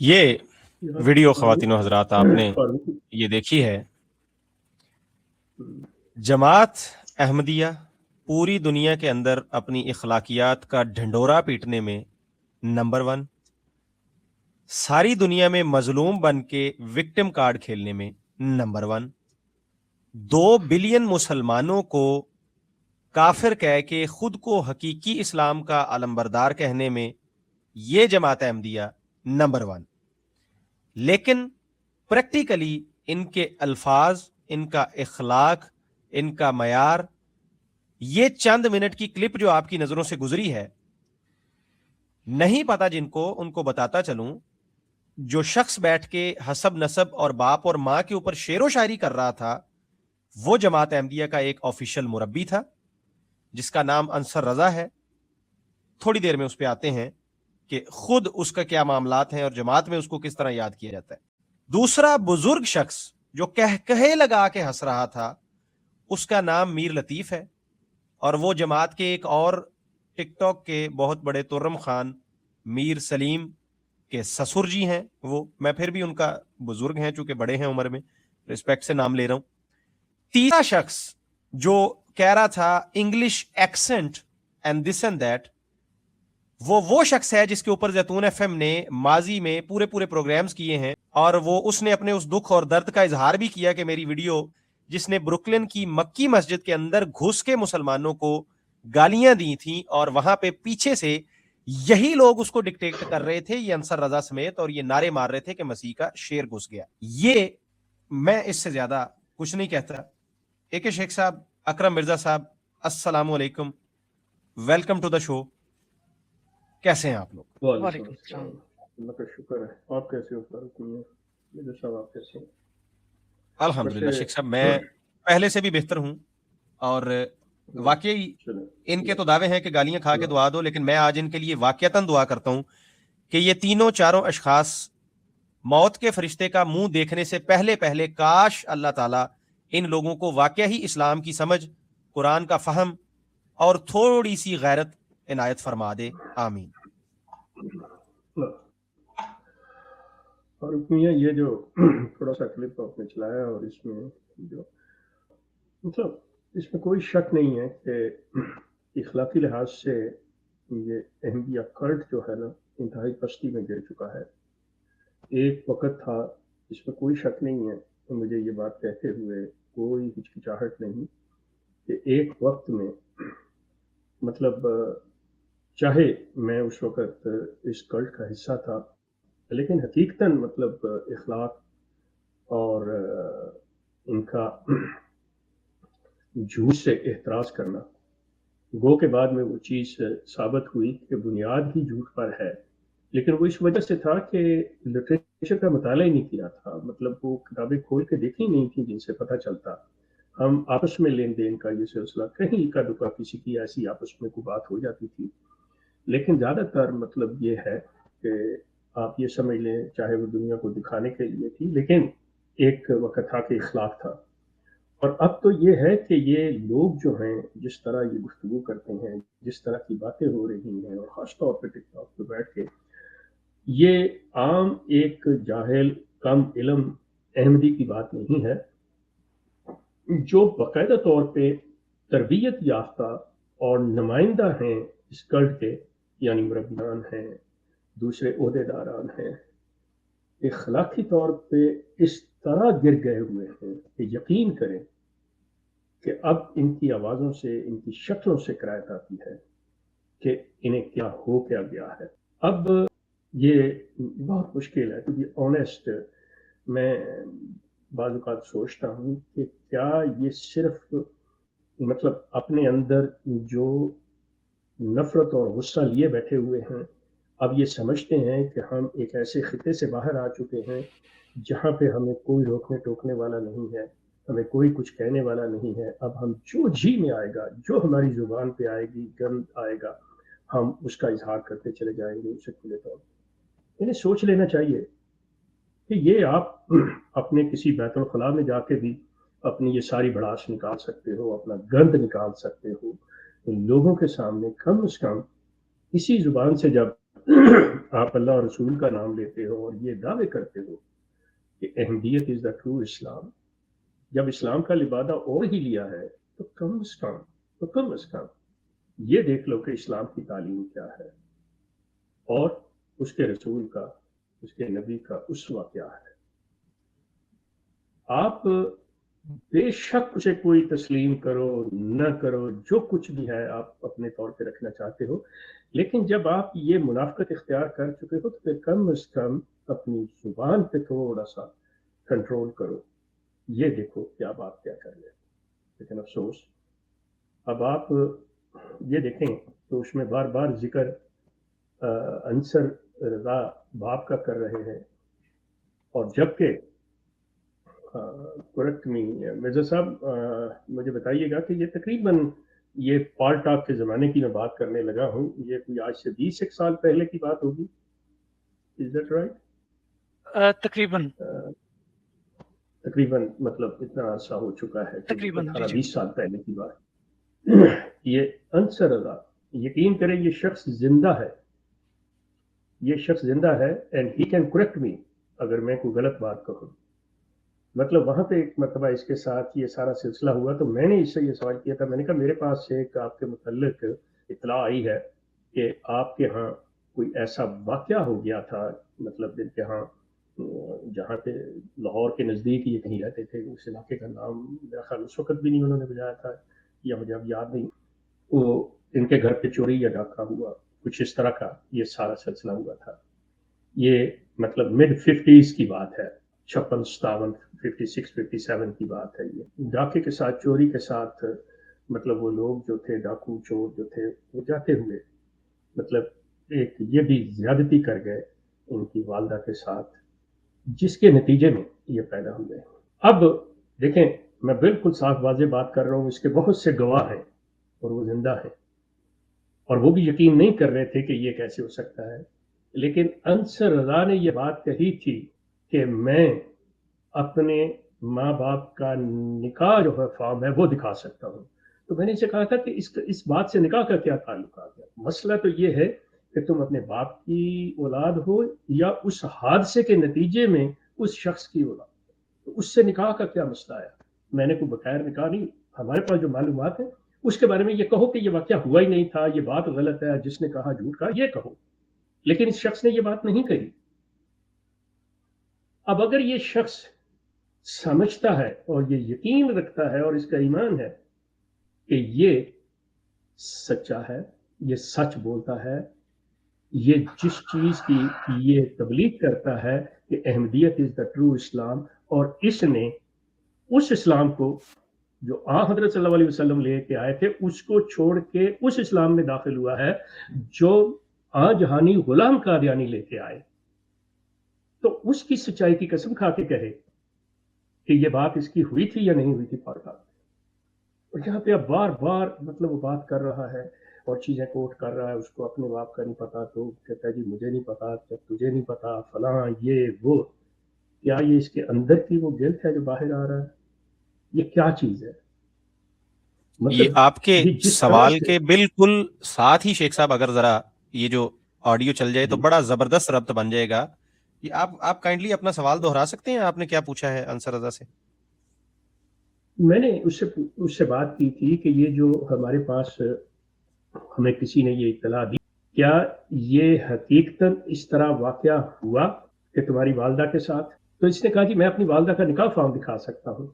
یہ ویڈیو خواتین و حضرات آپ نے یہ دیکھی ہے، جماعت احمدیہ پوری دنیا کے اندر اپنی اخلاقیات کا ڈھنڈورا پیٹنے میں نمبر 1، ساری دنیا میں مظلوم بن کے وکٹم کارڈ کھیلنے میں نمبر 1، 2 بلین مسلمانوں کو کافر کہہ کے خود کو حقیقی اسلام کا علمبردار کہنے میں یہ جماعت احمدیہ نمبر 1۔ لیکن پریکٹیکلی ان کے الفاظ، ان کا اخلاق، ان کا معیار، یہ چند منٹ کی کلپ جو آپ کی نظروں سے گزری ہے، نہیں پتا جن کو، ان کو بتاتا چلوں، جو شخص بیٹھ کے حسب نسب اور باپ اور ماں کے اوپر شعر و شاعری کر رہا تھا، وہ جماعت احمدیہ کا ایک آفیشیل مربی تھا جس کا نام انصر رضا ہے۔ تھوڑی دیر میں اس پہ آتے ہیں کہ خود اس کا کیا معاملات ہیں اور جماعت میں اس کو کس طرح یاد کیا جاتا ہے۔ دوسرا بزرگ شخص جو کہے لگا کے ہنس رہا تھا، اس کا نام میر لطیف ہے، اور وہ جماعت کے ایک اور ٹک ٹاک کے بہت بڑے ترم خان میر سلیم کے سسر جی ہیں۔ وہ میں پھر بھی ان کا بزرگ ہیں چونکہ بڑے ہیں عمر میں، رسپیکٹ سے نام لے رہا ہوں۔ تیسرا شخص جو کہہ رہا تھا English accent and this and that, وہ شخص ہے جس کے اوپر زیتون ایف ایم نے ماضی میں پورے پروگرامز کیے ہیں، اور اس نے اپنے اس دکھ اور درد کا اظہار بھی کیا کہ میری ویڈیو جس نے بروکلن کی مکی مسجد کے اندر گھس کے مسلمانوں کو گالیاں دی تھیں، اور وہاں پہ پیچھے سے یہی لوگ اس کو ڈکٹیٹ کر رہے تھے، یہ انصر رضا سمیت، اور یہ نعرے مار رہے تھے کہ مسیح کا شیر گھس گیا۔ یہ میں اس سے زیادہ کچھ نہیں کہتا۔ اے شیخ صاحب، اکرم مرزا صاحب، السلام علیکم، ویلکم ٹو دا شو۔ کیسے ہیں آپ لوگ؟ وعلیکم السلام۔ اللہ کا شکر ہے۔ آپ کیسے ہو فاروق میاں صاحب؟ آپ کیسے ہیں؟ الحمدللہ شیخ صاحب، میں پہلے سے بھی بہتر ہوں، اور واقعی ان کے تو دعوے ہیں کہ گالیاں کھا کے دعا دو، لیکن میں آج ان کے لیے واقعتاً دعا کرتا ہوں کہ یہ تینوں چاروں اشخاص موت کے فرشتے کا منہ دیکھنے سے پہلے کاش اللہ تعالیٰ ان لوگوں کو واقعی ہی اسلام کی سمجھ، قرآن کا فہم اور تھوڑی سی غیرت عنایت فرما دے، آمین۔ فاروق میاں، یہ جو تھوڑا سا کلپ آپ نے چلایا، اور اس میں جو مطلب اس میں کوئی شک نہیں ہے کہ اخلاقی لحاظ سے یہ احمدیہ کلٹ جو ہے نا، انتہائی پستی میں گر چکا ہے۔ ایک وقت تھا، اس میں کوئی شک نہیں ہے، مجھے یہ بات کہتے ہوئے کوئی ہچکچاہٹ نہیں، کہ ایک وقت میں مطلب چاہے میں اس وقت اس کلٹ کا حصہ تھا، لیکن حقیقتاً مطلب اخلاق اور ان کا جھوٹ سے احتراز کرنا، گو کے بعد میں وہ چیز ثابت ہوئی کہ بنیاد ہی جھوٹ پر ہے، لیکن وہ اس وجہ سے تھا کہ لٹریچر کا مطالعہ ہی نہیں کیا تھا، مطلب وہ کتابیں کھول کے دیکھی نہیں تھیں جن سے پتہ چلتا۔ ہم آپس میں لین دین کا یہ سلسلہ کہیں کا دکا کسی کی ایسی آپس میں کوئی بات ہو جاتی تھی، لیکن زیادہ تر مطلب یہ ہے کہ آپ یہ سمجھ لیں چاہے وہ دنیا کو دکھانے کے لیے تھی، لیکن ایک وقت تھا کہ اخلاق تھا۔ اور اب تو یہ ہے کہ یہ لوگ جو ہیں جس طرح یہ گفتگو کرتے ہیں، جس طرح کی باتیں ہو رہی ہیں، اور خاص طور پہ ٹک ٹاک پہ بیٹھ کے، یہ عام ایک جاہل کم علم احمدی کی بات نہیں ہے، جو باقاعدہ طور پہ تربیت یافتہ اور نمائندہ ہیں اس کلٹ کے، یعنی مربیان ہیں، دوسرے عہدے داران ہیں، اخلاقی طور پہ اس طرح گر گئے ہوئے ہیں کہ یقین کریں کہ اب ان کی آوازوں سے، ان کی شکلوں سے قرائت آتی ہے کہ انہیں کیا ہو کیا گیا ہے۔ اب یہ بہت مشکل ہے، ٹو بی آنیسٹ۔ میں بعض اوقات سوچتا ہوں کہ کیا یہ صرف مطلب اپنے اندر جو نفرت اور غصہ لیے بیٹھے ہوئے ہیں، اب یہ سمجھتے ہیں کہ ہم ایک ایسے خطے سے باہر آ چکے ہیں جہاں پہ ہمیں کوئی روکنے ٹوکنے والا نہیں ہے، ہمیں کوئی کچھ کہنے والا نہیں ہے، اب ہم جو جی میں آئے گا، جو ہماری زبان پہ آئے گی، گند آئے گا، ہم اس کا اظہار کرتے چلے جائیں گے اسے کھلے طور پر۔ انہیں سوچ لینا چاہیے کہ یہ آپ اپنے کسی بیت الخلاء میں جا کے بھی اپنی یہ ساری بڑاس نکال سکتے ہو، اپنا گند نکال سکتے ہو، ان لوگوں کے سامنے کم از کم اسی زبان سے جب آپ اللہ اور رسول کا نام لیتے ہو اور یہ دعوے کرتے ہو کہ احمدیت از دا ٹرو اسلام، جب اسلام کا لبادہ اور ہی لیا ہے تو کم از کم یہ دیکھ لو کہ اسلام کی تعلیم کیا ہے اور اس کے رسول کا، اس کے نبی کا اسوہ کیا ہے۔ آپ بے شک اسے کوئی تسلیم کرو نہ کرو، جو کچھ بھی ہے آپ اپنے طور پہ رکھنا چاہتے ہو، لیکن جب آپ یہ منافقت اختیار کر چکے ہو تو پھر کم از کم اپنی زبان پہ تھوڑا سا کنٹرول کرو، یہ دیکھو کہ اب آپ کیا کر رہے ہیں۔ لیکن افسوس اب آپ یہ دیکھیں تو اس میں بار بار ذکر انصر رضا باپ کا کر رہے ہیں، اور جبکہ کریکٹ می مرزا صاحب، مجھے بتائیے گا کہ یہ تقریباً یہ پال ٹاک کے زمانے کی میں بات کرنے لگا ہوں، یہ کوئی آج سے 20 سال پہلے کی بات ہوگی، از دیٹ رائٹ؟ تقریباً مطلب اتنا عرصہ ہو چکا ہے، 18-20 سال پہلے کی بات۔ یہ انصر رضا، یقین کریں یہ شخص زندہ ہے، یہ شخص زندہ ہے، and he can correct me اگر میں کوئی غلط بات کہوں۔ مطلب وہاں پہ ایک مرتبہ اس کے ساتھ یہ سارا سلسلہ ہوا تو میں نے اس سے یہ سوال کیا تھا، میں نے کہا میرے پاس ایک آپ کے متعلق اطلاع آئی ہے کہ آپ کے ہاں کوئی ایسا واقعہ ہو گیا تھا، مطلب جن کے ہاں جہاں پہ لاہور کے نزدیک یہ کہیں رہتے تھے، اس علاقے کا نام میرا خیال اس وقت بھی نہیں انہوں نے بجایا تھا یا مجھے اب یاد نہیں، وہ ان کے گھر پہ چوری یا ڈاکہ ہوا، کچھ اس طرح کا یہ سارا سلسلہ ہوا تھا۔ یہ مطلب مڈ 50s کی بات ہے، 56 57 56 57 کی بات ہے۔ یہ ڈاکے کے ساتھ، چوری کے ساتھ، مطلب وہ لوگ جو تھے ڈاکو چور جو تھے وہ جاتے ہوئے مطلب ایک یہ بھی زیادتی کر گئے ان کی والدہ کے ساتھ، جس کے نتیجے میں یہ پیدا ہوئے۔ اب دیکھیں میں بالکل صاف واضح بات کر رہا ہوں، اس کے بہت سے گواہ ہیں اور وہ زندہ ہیں، اور وہ بھی یقین نہیں کر رہے تھے کہ یہ کیسے ہو سکتا ہے، لیکن انصر رضا نے یہ بات کہی تھی کہ میں اپنے ماں باپ کا نکاح جو ہے فارم ہے وہ دکھا سکتا ہوں۔ تو میں نے اسے کہا تھا کہ اس بات سے نکاح کا کیا تعلق آ گیا؟ مسئلہ تو یہ ہے کہ تم اپنے باپ کی اولاد ہو یا اس حادثے کے نتیجے میں اس شخص کی اولاد، تو اس سے نکاح کا کیا مسئلہ ہے؟ میں نے کوئی بغیر نکاح نہیں، ہمارے پاس جو معلومات ہیں اس کے بارے میں یہ کہو کہ یہ واقعہ ہوا ہی نہیں تھا، یہ بات غلط ہے، جس نے کہا جھوٹ کہا، یہ کہو، لیکن اس شخص نے یہ بات نہیں کہی۔ اب اگر یہ شخص سمجھتا ہے اور یہ یقین رکھتا ہے اور اس کا ایمان ہے کہ یہ سچا ہے، یہ سچ بولتا ہے، یہ جس چیز کی یہ تبلیغ کرتا ہے کہ احمدیت از دا ٹرو اسلام، اور اس نے اس اسلام کو جو حضرت صلی اللہ علیہ وسلم لے کے آئے تھے اس کو چھوڑ کے اس اسلام میں داخل ہوا ہے جو جہانی غلام قادیانی لے کے آئے، تو اس کی سچائی کی قسم کھا کے کہے کہ یہ بات اس کی ہوئی تھی یا نہیں ہوئی تھی پاک۔ اور یہاں پہ اب بار بار مطلب وہ بات کر رہا ہے اور چیزیں کوٹ کر رہا ہے، اس کو اپنے باپ کا نہیں پتا تو کہتا ہے جی مجھے نہیں پتا، جب تجھے نہیں پتا فلاں یہ وہ۔ کیا یہ اس کے اندر کی وہ گلٹ ہے جو باہر آ رہا ہے؟ یہ کیا چیز ہے؟ یہ آپ کے یہ جس طرح سوال سے کے بالکل ساتھ ہی شیخ صاحب اگر ذرا یہ جو آڈیو چل جائے تو بڑا زبردست ربط بن جائے گا۔ یہ آپ کائنڈلی اپنا سوال دہرا سکتے ہیں؟ آپ نے کیا پوچھا ہے انصر رضا سے؟ میں نے اس سے بات کی تھی کہ یہ جو ہمارے پاس ہمیں کسی نے یہ اطلاع دی، کیا یہ حقیقتاً اس طرح واقعہ ہوا کہ تمہاری والدہ کے ساتھ؟ تو اس نے کہا جی میں اپنی والدہ کا نکاح فارم دکھا سکتا ہوں۔